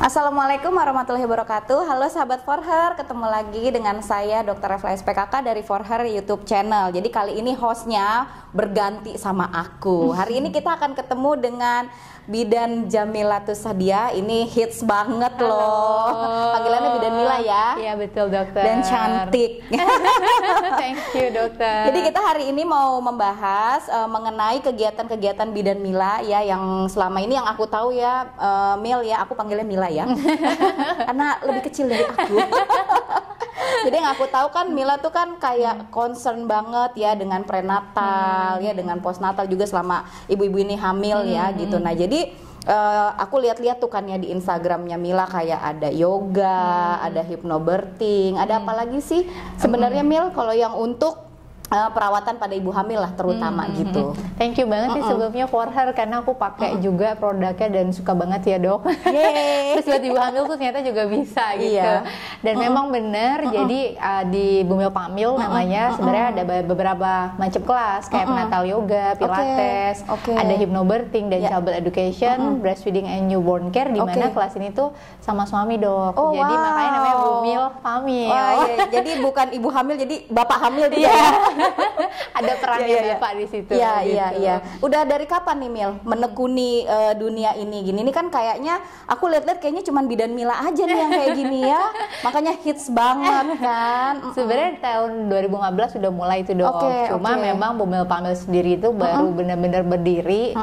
Assalamualaikum warahmatullahi wabarakatuh. Halo sahabat For Her, ketemu lagi dengan saya Dr. Refla SPKK dari For Her YouTube channel. Jadi kali ini hostnya berganti sama aku. Hari ini kita akan ketemu dengan Bidan Jamilatus Sadia. Ini hits banget loh. Panggilannya Bidan Mila ya. Iya betul dokter. Dan cantik. Thank you dokter. Jadi kita hari ini mau membahas mengenai kegiatan-kegiatan Bidan Mila ya, yang selama ini yang aku tahu ya, Mil ya, aku panggilnya Mila ya. Karena lebih kecil dari aku. Jadi yang aku tahu kan Mila tuh kan kayak concern banget ya dengan prenatal ya, dengan postnatal juga selama ibu-ibu ini hamil ya gitu. Nah jadi aku lihat-lihat tuh kan ya di Instagramnya Mila kayak ada yoga, ada hypnobirthing, ada apa lagi sih sebenarnya Mil kalau yang untuk perawatan pada ibu hamil lah terutama gitu. Thank you banget sih sebelumnya For Her karena aku pakai juga produknya dan suka banget ya dok. Terus buat ibu hamil tuh ternyata juga bisa gitu. Iya. Dan memang bener jadi di Bumil Pamil namanya sebenarnya ada beberapa macam kelas kayak prenatal yoga, pilates, ada hypnobirthing dan child education, breastfeeding and newborn care, di mana kelas ini tuh sama suami dok. Jadi makanya namanya Bumil Pamil. Jadi bukan ibu hamil, jadi bapak hamil gitu ya. Ada perannya bapak di situ. Iya. Udah dari kapan nih Mil menekuni dunia ini gini? Ini kan kayaknya aku lihat-lihat kayaknya cuman Bidan Mila aja nih yang kayak gini ya. Makanya hits banget kan. Sebenarnya tahun 2015 sudah mulai itu dok. Cuma memang Bumil Pamil sendiri itu baru benar-benar berdiri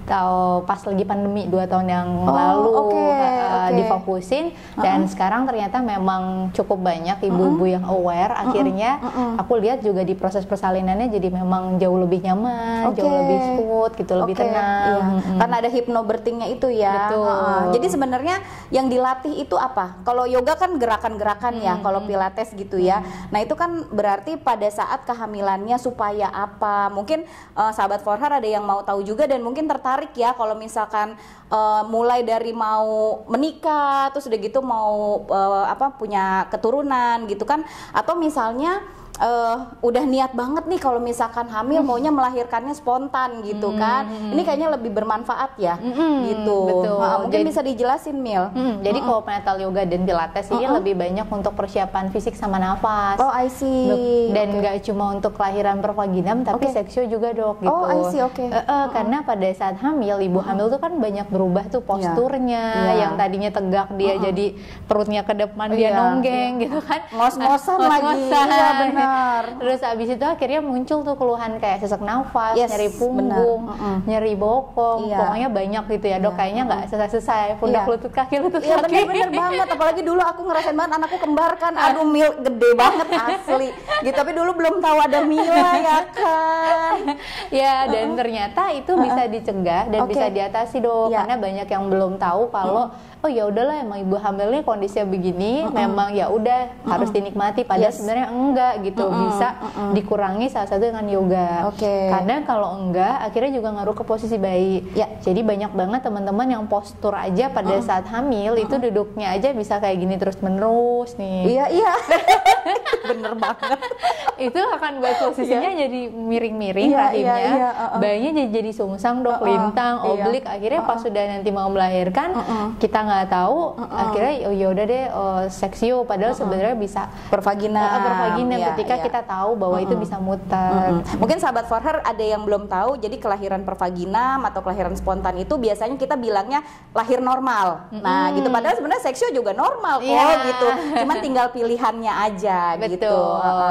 tahu pas lagi pandemi 2 tahun yang lalu difokusin dan sekarang ternyata memang cukup banyak ibu-ibu yang aware. Akhirnya aku lihat juga di proses persalinannya jadi memang jauh lebih nyaman, jauh lebih smooth gitu, lebih tenang. Karena ada hypnobirthingnya itu ya. Betul. Jadi sebenarnya yang dilatih itu apa? Kalau yoga kan gerakan-gerakan ya, kalau pilates gitu ya. Nah itu kan berarti pada saat kehamilannya supaya apa? Mungkin sahabat For Her ada yang mau tahu juga dan mungkin tertarik ya kalau misalkan mulai dari mau menikah, terus udah gitu mau punya keturunan gitu kan? Atau misalnya udah niat banget nih kalau misalkan hamil maunya melahirkannya spontan gitu kan. Ini kayaknya lebih bermanfaat ya gitu. Betul. Mungkin bisa dijelasin Mil. Jadi kalau prenatal yoga dan pilates ini lebih banyak untuk persiapan fisik sama nafas. Oh I see. Dan nggak cuma untuk kelahiran pervaginam tapi seksio juga dok gitu. Oh I see, karena pada saat hamil, ibu hamil tuh kan banyak berubah tuh posturnya. Yang tadinya tegak dia jadi perutnya ke depan dia nonggeng gitu kan. Ngos-ngosan lagi. Iya benar. Terus abis itu akhirnya muncul tuh keluhan kayak sesak nafas, nyeri punggung, nyeri bokong, pokoknya banyak gitu ya dok. Kayaknya nggak selesai-selesai, pundak lutut kaki. Iya bener banget, apalagi dulu aku ngerasain banget anakku kembar kan, aduh Mil gede banget asli gitu, tapi dulu belum tahu ada Mila ya kan. Ya dan ternyata itu bisa dicegah dan bisa diatasi dok, karena banyak yang belum tahu kalau oh ya udahlah emang ibu hamilnya kondisinya begini, memang ya udah harus dinikmati. Padahal sebenarnya enggak gitu, bisa dikurangi salah satu dengan yoga. Karena kalau enggak, akhirnya juga ngaruh ke posisi bayi. Jadi banyak banget teman-teman yang postur aja pada saat hamil itu duduknya aja bisa kayak gini terus menerus nih. Iya. Bener banget. Itu akan buat posisinya jadi miring-miring rahimnya. Bayinya jadi sungsang dok, lintang, oblik. Akhirnya pas sudah nanti mau melahirkan, kita nggak tahu, akhirnya ya udah deh seksio. Padahal sebenarnya bisa pervaginam ketika kita tahu bahwa itu bisa muter. Mungkin sahabat For Her ada yang belum tahu, jadi kelahiran pervaginam atau kelahiran spontan itu biasanya kita bilangnya lahir normal. Nah gitu, padahal sebenarnya seksio juga normal kok gitu. Cuman tinggal pilihannya aja gitu.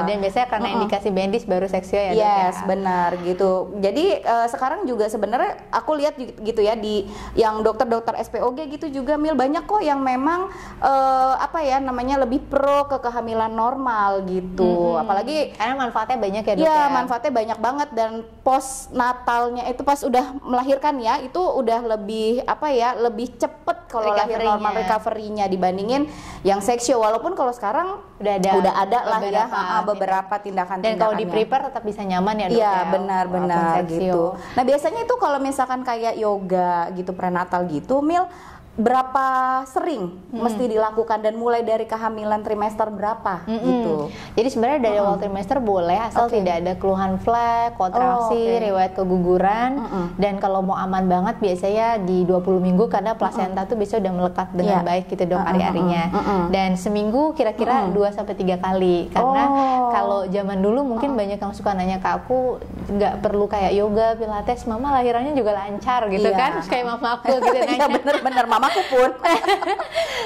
Dan biasanya karena indikasi medis baru seksio ya dok. Yes, benar gitu. Jadi sekarang juga sebenarnya aku lihat gitu ya di yang dokter-dokter SPOG gitu juga Mil, banyak kok yang memang lebih pro ke kehamilan normal gitu. Apalagi karena manfaatnya banyak ya dok. Iya, manfaatnya banyak banget, dan postnatalnya itu pas udah melahirkan ya, itu udah lebih lebih cepet kalau lahir normal recovery-nya dibandingin yang seksio. Walaupun kalau sekarang udah ada lah ya beberapa tindakan. Dan kalau di prepare tetap bisa nyaman ya dok. Iya, benar gitu. Nah, biasanya itu kalau misalkan kayak yoga gitu prenatal gitu Mil, berapa sering mesti dilakukan dan mulai dari kehamilan trimester berapa gitu. Jadi sebenarnya dari awal trimester boleh asal tidak ada keluhan flek, kontraksi, riwayat keguguran dan kalau mau aman banget biasanya di 20 minggu karena plasenta tuh biasanya udah melekat dengan baik gitu dong hari-harinya. Dan seminggu kira-kira 2 sampai 3 kali karena kalau zaman dulu mungkin banyak yang suka nanya ke aku nggak perlu kayak yoga, pilates, mama lahirannya juga lancar gitu kan, kayak mama aku gitu nanya. Iya bener-bener mamaku pun.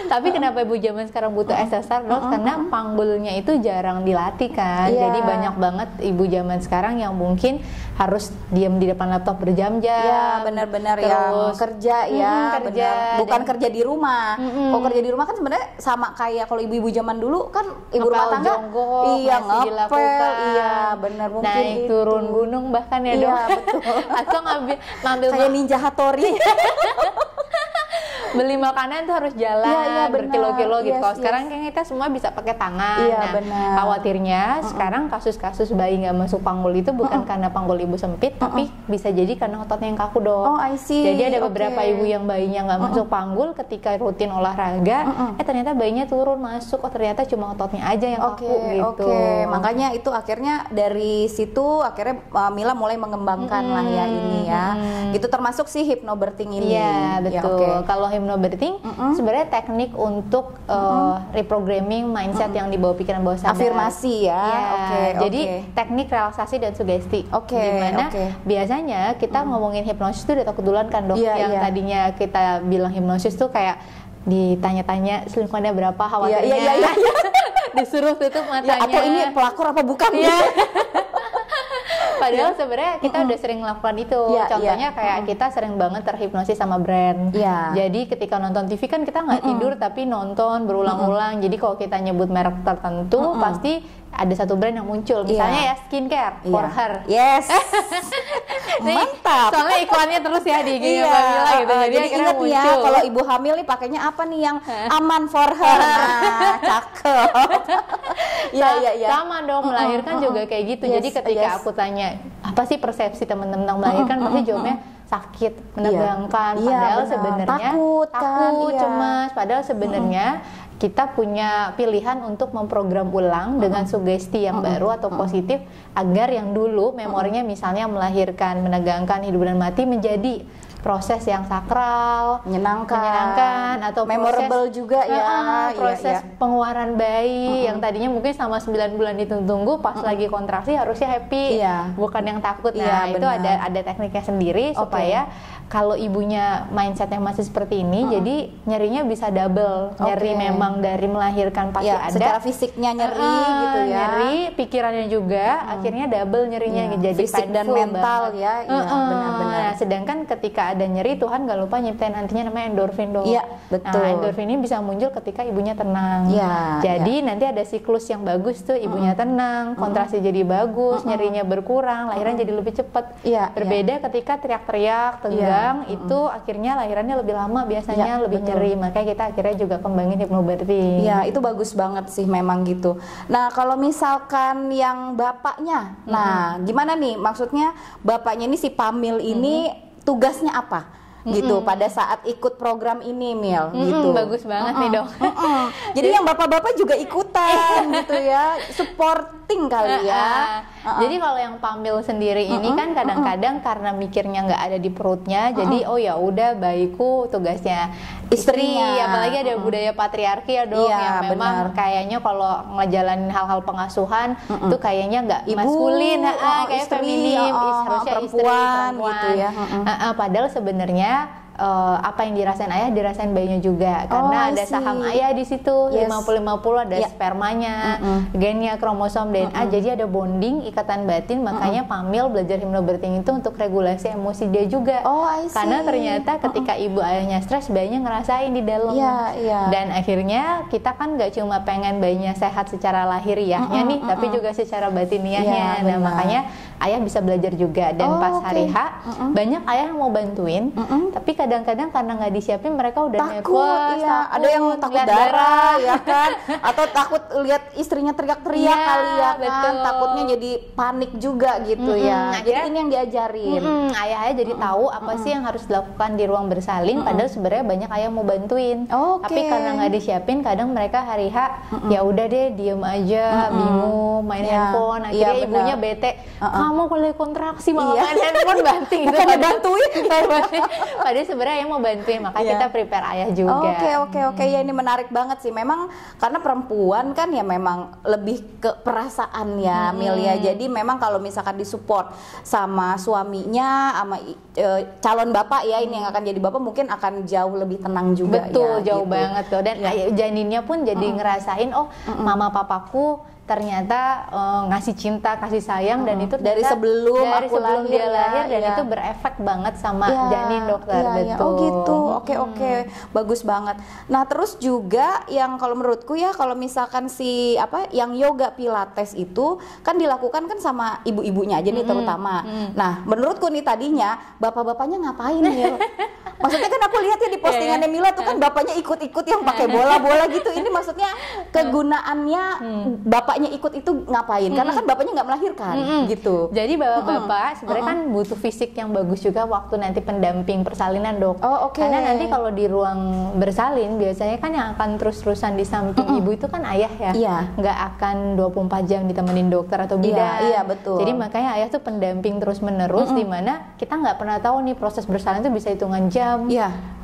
Tapi kenapa ibu zaman sekarang butuh SSR dok? Karena panggulnya itu jarang dilatih kan. Jadi banyak banget ibu zaman sekarang yang mungkin harus diam di depan laptop berjam-jam. Iya benar-benar yang kerja ya, kerja bukan kerja di rumah. Kalau kerja di rumah kan sebenarnya sama kayak kalau ibu-ibu zaman dulu kan ibu rumah tangga, iya ngepel, iya benar mungkin naik turun gunung bahkan ya dok. Iya betul. Atau ngambil kayak Ninja Hattori. Beli makanan tuh harus jalan berkilo-kilo gitu. Kalau sekarang kan kita semua bisa pakai tangan. Khawatirnya sekarang kasus-kasus bayi nggak masuk panggul itu bukan karena panggul ibu sempit, tapi bisa jadi karena ototnya yang kaku dok. Oh, I see. Jadi ada beberapa ibu yang bayinya nggak masuk panggul ketika rutin olahraga, ternyata bayinya turun masuk, ternyata cuma ototnya aja yang kaku gitu. Makanya itu akhirnya dari situ akhirnya Mila mulai mengembangkan lah ya ini ya. Itu termasuk si hypnobirthing ini. Iya betul. Kalau hypnobirthing sebenarnya teknik untuk reprogramming mindset yang dibawa pikiran bawah sadar. Afirmasi ya. Jadi teknik relaksasi dan sugesti. Dimana biasanya kita ngomongin hipnosis itu udah takut duluan kan dok. Yang tadinya kita bilang hipnosis tuh kayak ditanya-tanya selingkuhannya berapa, khawatirnya disuruh tutup matanya. Atau ini pelakor apa bukan? Padahal sebenarnya kita udah sering melakukan itu. Contohnya kayak kita sering banget terhipnosis sama brand. Jadi ketika nonton TV kan kita nggak tidur tapi nonton berulang-ulang. Jadi kalau kita nyebut merek tertentu pasti ada satu brand yang muncul. Misalnya ya skincare for her. Yes. Mantap. Soalnya iklannya terus ya di IG Mbak Mila gitu. Jadi ingat ya kalau ibu hamil nih pakainya apa nih yang aman for her. Nah, cakep. Sama dong, melahirkan juga kayak gitu. Jadi ketika aku tanya apa sih persepsi teman-teman tentang melahirkan, pasti jawabnya sakit, menegangkan. Padahal sebenarnya takut, cemas. Padahal sebenarnya kita punya pilihan untuk memprogram ulang dengan sugesti yang baru atau positif agar yang dulu memorinya misalnya melahirkan, menegangkan, hidup dan mati menjadi proses yang sakral, menyenangkan atau memorable juga ya. Proses pengeluaran bayi yang tadinya mungkin selama 9 bulan ditunggu pas lagi kontraksi harusnya happy, bukan yang takut. Nah, itu ada tekniknya sendiri supaya kalau ibunya mindsetnya masih seperti ini, jadi nyerinya bisa double. Nyeri memang dari melahirkan pasti ada. Secara fisiknya nyeri gitu ya. Nyeri, pikirannya juga akhirnya double nyerinya jadi fisik dan mental banget. Benar-benar. Nah, sedangkan ketika ada nyeri, Tuhan gak lupa nyiptain nantinya namanya endorfin dong. Iya, betul. Nah, endorfin ini bisa muncul ketika ibunya tenang. Jadi nanti ada siklus yang bagus tuh, ibunya tenang, kontraksi jadi bagus, nyerinya berkurang, lahiran jadi lebih cepat. Berbeda ketika teriak-teriak, tegang, itu akhirnya lahirannya lebih lama biasanya, lebih nyeri. Makanya kita akhirnya juga kembangin hypnobirthing. Iya, itu bagus banget sih memang gitu. Nah, kalau misalkan yang bapaknya, nah gimana nih? Maksudnya bapaknya ini si Pamil ini tugasnya apa? Gitu pada saat ikut program ini Mil gitu. Bagus banget nih dok. Jadi yang bapak-bapak juga ikutan gitu ya, supporting kali ya. Jadi kalau yang Pamil sendiri ini kan kadang-kadang karena mikirnya nggak ada di perutnya, jadi oh ya udah bayiku tugasnya istri, apalagi ada budaya patriarki ya dok, yang memang kayaknya kalau ngejalanin hal-hal pengasuhan tuh kayaknya nggak maskulin, kayak feminim, harusnya perempuan gitu ya. Padahal sebenarnya apa yang dirasain ayah dirasain bayinya juga karena ada saham ayah di situ, 50-50 ada spermanya, gennya, kromosom, DNA, jadi ada bonding, ikatan batin. Makanya Pamil belajar hypnobirthing itu untuk regulasi emosi dia juga, karena ternyata ketika ibu ayahnya stres, bayinya ngerasain di dalam. Dan akhirnya kita kan gak cuma pengen bayinya sehat secara lahiriahnya nih, tapi juga secara batiniahnya. Nah makanya ayah bisa belajar juga. Dan pas hari H banyak ayah yang mau bantuin, tapi kadang-kadang karena nggak disiapin mereka udah takut, nervous, iya. Ada yang takut darah ya kan, atau takut lihat istrinya teriak-teriak kali ya kan, betul. Takutnya jadi panik juga gitu ya. Jadi ini yang diajarin. Ayah jadi tahu apa sih yang harus dilakukan di ruang bersalin, padahal sebenarnya banyak ayah mau bantuin. Tapi karena nggak disiapin, kadang mereka hari H ya udah deh diem aja, bingung main handphone. Akhirnya ibunya bete, kamu boleh kontraksi malah main handphone, banting gitu. Bukan bantuin. Padahal sebenarnya ayah mau bantuin, makanya kita prepare ayah juga. Oke, ya ini menarik banget sih. Memang karena perempuan kan ya memang lebih ke perasaan ya, Mil ya. Jadi memang kalau misalkan disupport sama suaminya, sama calon bapak ya, ini yang akan jadi bapak mungkin akan jauh lebih tenang juga. Betul, ya, jauh gitu. banget tuh. Dan janinnya pun jadi ngerasain, oh mama papaku ternyata ngasih cinta, kasih sayang, dan itu dari sebelum dia lahir, dan itu berefek banget sama janin, dokter. Betul. Oh gitu. Oke. Bagus banget. Nah, terus juga yang kalau menurutku ya, kalau misalkan yang yoga pilates itu kan dilakukan kan sama ibu-ibunya aja nih terutama. Nah, menurutku nih tadinya bapak-bapaknya ngapain ya? Maksudnya kan aku lihat ya di postingannya Mila tuh kan bapaknya ikut-ikut yang pakai bola-bola gitu. Ini maksudnya kegunaannya bapaknya ikut itu ngapain? Karena kan bapaknya nggak melahirkan gitu. Jadi bapak-bapak sebenarnya kan butuh fisik yang bagus juga waktu nanti pendamping persalinan, dok. Karena nanti kalau di ruang bersalin biasanya kan yang akan terus-terusan di samping ibu itu kan ayah ya. Nggak akan 24 jam ditemenin dokter atau bidan. Iya, betul. Jadi makanya ayah tuh pendamping terus-menerus, di mana kita nggak pernah tahu nih proses bersalin itu bisa hitungan jam.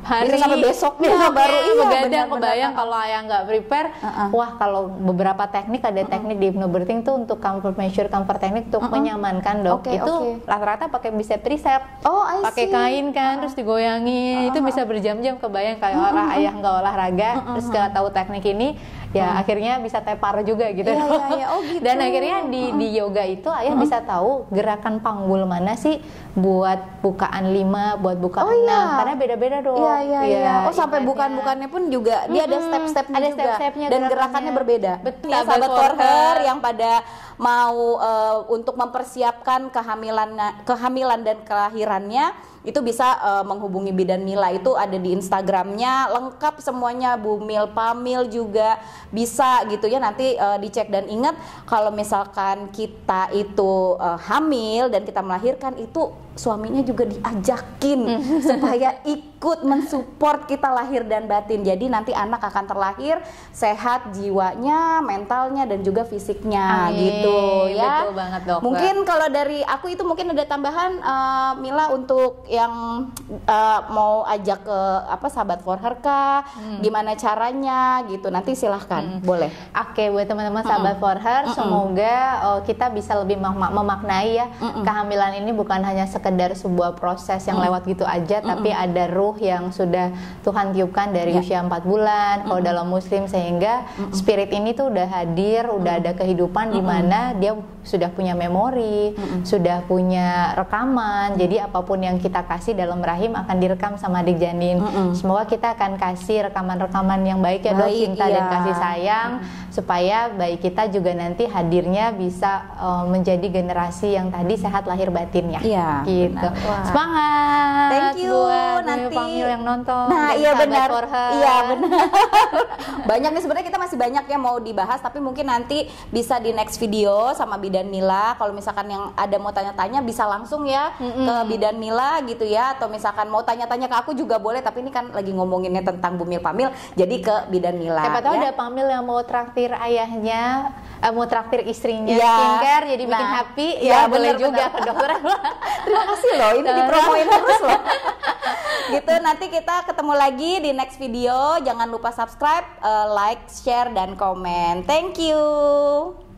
Hari bisa sampai besoknya baru begadang. Kebayang kalau ayah nggak prepare, wah kalau beberapa teknik, ada teknik di hypnobirthing tuh untuk comfort measure, comfort teknik untuk menyamankan, dok. Itu rata-rata pakai bicep tricep, pakai kain kan, terus digoyangin, itu bisa berjam-jam. Kebayang kayak ayah nggak olahraga, terus nggak tahu teknik ini, ya akhirnya bisa tepar juga gitu. Gitu. Dan akhirnya di yoga itu ayah bisa tahu gerakan panggul mana sih buat bukaan 5, buat bukaan 6, karena beda-beda, dok. Iya. Sampai bukan-bukannya pun juga dia ada step-stepnya juga. Step-stepnya, dan gerakannya berbeda. Betul. Ya, sahabat For Her yang pada mau untuk mempersiapkan kehamilan dan kelahirannya, itu bisa menghubungi Bidan Mila. Itu ada di Instagramnya, lengkap semuanya, Bu Mil Pamil juga bisa gitu ya, nanti dicek. Dan ingat kalau misalkan kita itu hamil dan kita melahirkan, itu suaminya juga diajakin supaya ikut mensupport kita lahir dan batin. Jadi nanti anak akan terlahir sehat jiwanya, mentalnya, dan juga fisiknya. Gitu ya. Betul banget, dok. Mungkin kalau dari aku itu mungkin ada tambahan, Mila, untuk yang mau ajak ke sahabat For Her kah, gimana caranya gitu, nanti silahkan boleh. Oke, buat teman-teman sahabat For Her, semoga kita bisa lebih memaknai ya, kehamilan ini bukan hanya sekedar sebuah proses yang lewat gitu aja, tapi ada ruh yang sudah Tuhan tiupkan dari usia 4 bulan kalau dalam Muslim, sehingga spirit ini tuh udah hadir, udah ada kehidupan di mana dia sudah punya memori, sudah punya rekaman. Jadi apapun yang kita kasih dalam rahim akan direkam sama adik janin. Semoga kita akan kasih rekaman-rekaman yang baik ya, dok, cinta dan kasih sayang, supaya bayi kita juga nanti hadirnya bisa menjadi generasi yang tadi sehat lahir batin ya. Gitu. Semangat. Thank you. Buat nanti Pamil yang nonton. Nah, iya benar. Iya benar. Banyak nih sebenarnya, kita masih banyak yang mau dibahas, tapi mungkin nanti bisa di next video sama Bidan Mila. Kalau misalkan yang ada mau tanya-tanya bisa langsung ya ke Bidan Mila gitu ya, atau misalkan mau tanya-tanya ke aku juga boleh, tapi ini kan lagi ngomonginnya tentang Bu Mil Pamil, jadi ke Bidan Mila. Siapa tahu ada Pamil yang mau traktir ayahnya, mau traktir istrinya skincare jadi bikin happy, boleh juga ke dokter. Terima kasih loh, ini dipromoin terus loh. Gitu, nanti kita ketemu lagi di next video. Jangan lupa subscribe, like, share, dan komen. Thank you.